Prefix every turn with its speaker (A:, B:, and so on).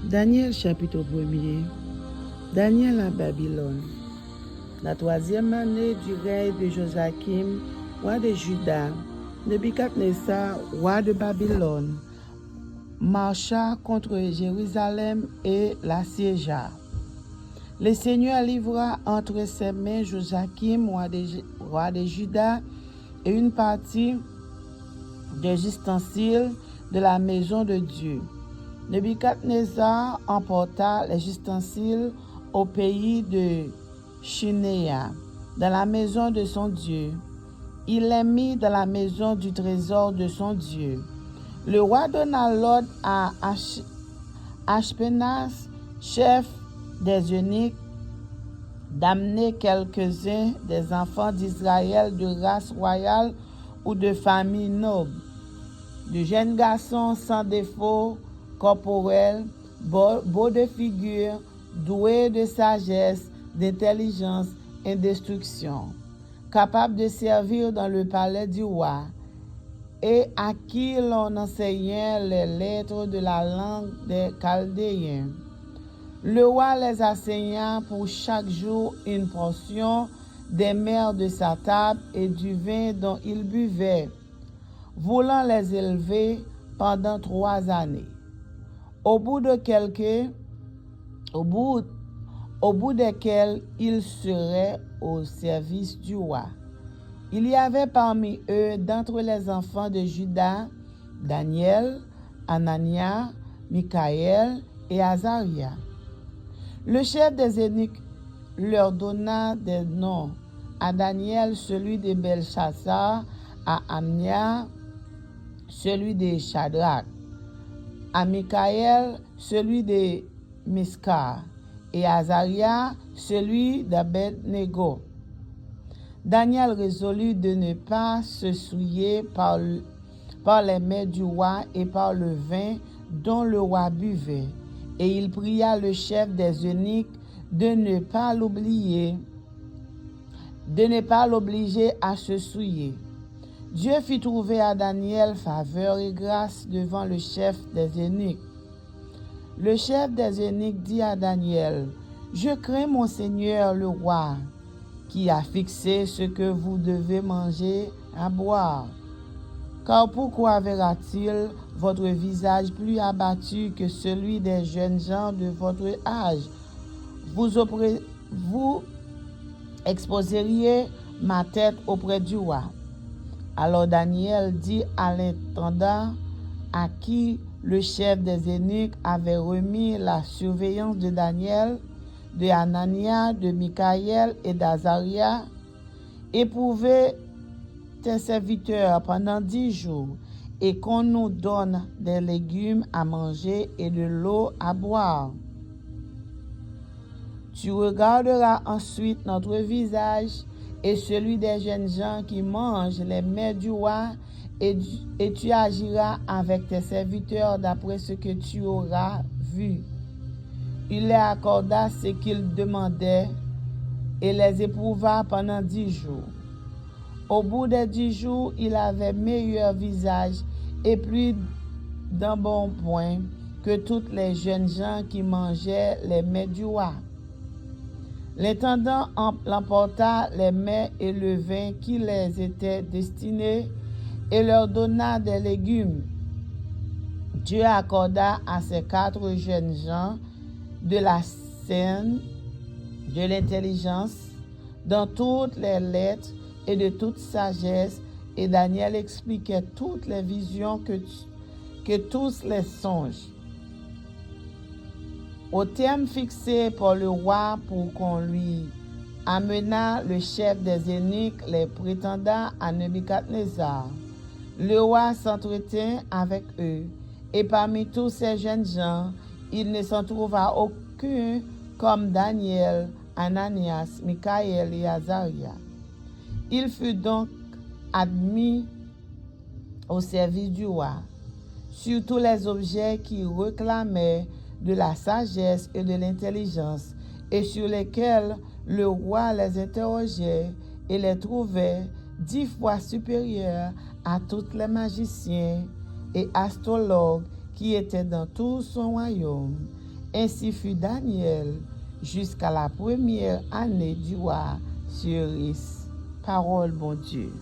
A: Daniel chapitre 1er. Daniel à Babylone. La 3e année du règne de Joachim, roi de Juda, Nebuchadnezzar, roi de Babylone, marcha contre Jérusalem et l'assiégea. Le Seigneur livra entre ses mains Joachim, roi de Juda, et une partie des ustensiles de la maison de Dieu. Nebuchadnezzar emporta les ustensiles au pays de Chinéa, dans la maison de son Dieu. Il les mit dans la maison du trésor de son Dieu. Le roi donna l'ordre à Ashpenaz, chef des eunuques, d'amener quelques-uns des enfants d'Israël de race royale ou de famille noble, de jeunes garçons sans défaut corporel, beaux de figure, doués de sagesse, d'intelligence et d'instruction, capables de servir dans le palais du roi, et à qui l'on enseignait les lettres de la langue des Chaldéens. Le roi les enseigna pour chaque jour une portion des mers de sa table et du vin dont il buvait, voulant les élever pendant 3 années. Au bout desquels ils seraient au service du roi. Il y avait parmi eux, d'entre les enfants de Juda, Daniel, Anania, Michaël et Azaria. Le chef des eunuques leur donna des noms: à Daniel celui de Belchassar, à Anania celui de Shadrach, à Michaël celui de Miska, et à Azaria celui d'Abed-Nego. Daniel résolut de ne pas se souiller par les mets du roi et par le vin dont le roi buvait. Et il pria le chef des eunuques de ne pas l'obliger à se souiller. Dieu fit trouver à Daniel faveur et grâce devant le chef des eunuques. Le chef des eunuques dit à Daniel: Je crains mon Seigneur le roi, qui a fixé ce que vous devez manger à boire. Car pourquoi verra-t-il votre visage plus abattu que celui des jeunes gens de votre âge? Vous exposeriez ma tête auprès du roi. Alors Daniel dit à l'intendant, à qui le chef des eunuques avait remis la surveillance de Daniel, de Anania, de Michaël et d'Azaria: Éprouvez tes serviteurs pendant 10 jours, et qu'on nous donne des légumes à manger et de l'eau à boire. Tu regarderas ensuite notre visage et celui des jeunes gens qui mangent les mets du roi, et tu agiras avec tes serviteurs d'après ce que tu auras vu. Il leur accorda ce qu'ils demandaient et les éprouva pendant 10 jours. Au bout des 10 jours, il avait meilleur visage et plus d'embonpoint que toutes les jeunes gens qui mangeaient les mets du roi. L'intendant l'emporta les mets et le vin qui les étaient destinés et leur donna des légumes. Dieu accorda à ces 4 jeunes gens de la scène, de l'intelligence, dans toutes les lettres et de toute sagesse, et Daniel expliquait toutes les visions que tous les songes. Au terme fixé par le roi pour qu'on lui amenât, le chef des eunuques les prétendant à Nebuchadnezzar. Le roi s'entretint avec eux, et parmi tous ces jeunes gens, il ne s'en trouva aucun comme Daniel, Ananias, Michaël et Azaria. Il fut donc admis au service du roi. Sur tous les objets qui réclamaient de la sagesse et de l'intelligence, et sur lesquels le roi les interrogeait et les trouvait 10 fois supérieurs à tous les magiciens et astrologues qui étaient dans tout son royaume. Ainsi fut Daniel jusqu'à la première année du roi Cyrus. Parole, bon Dieu.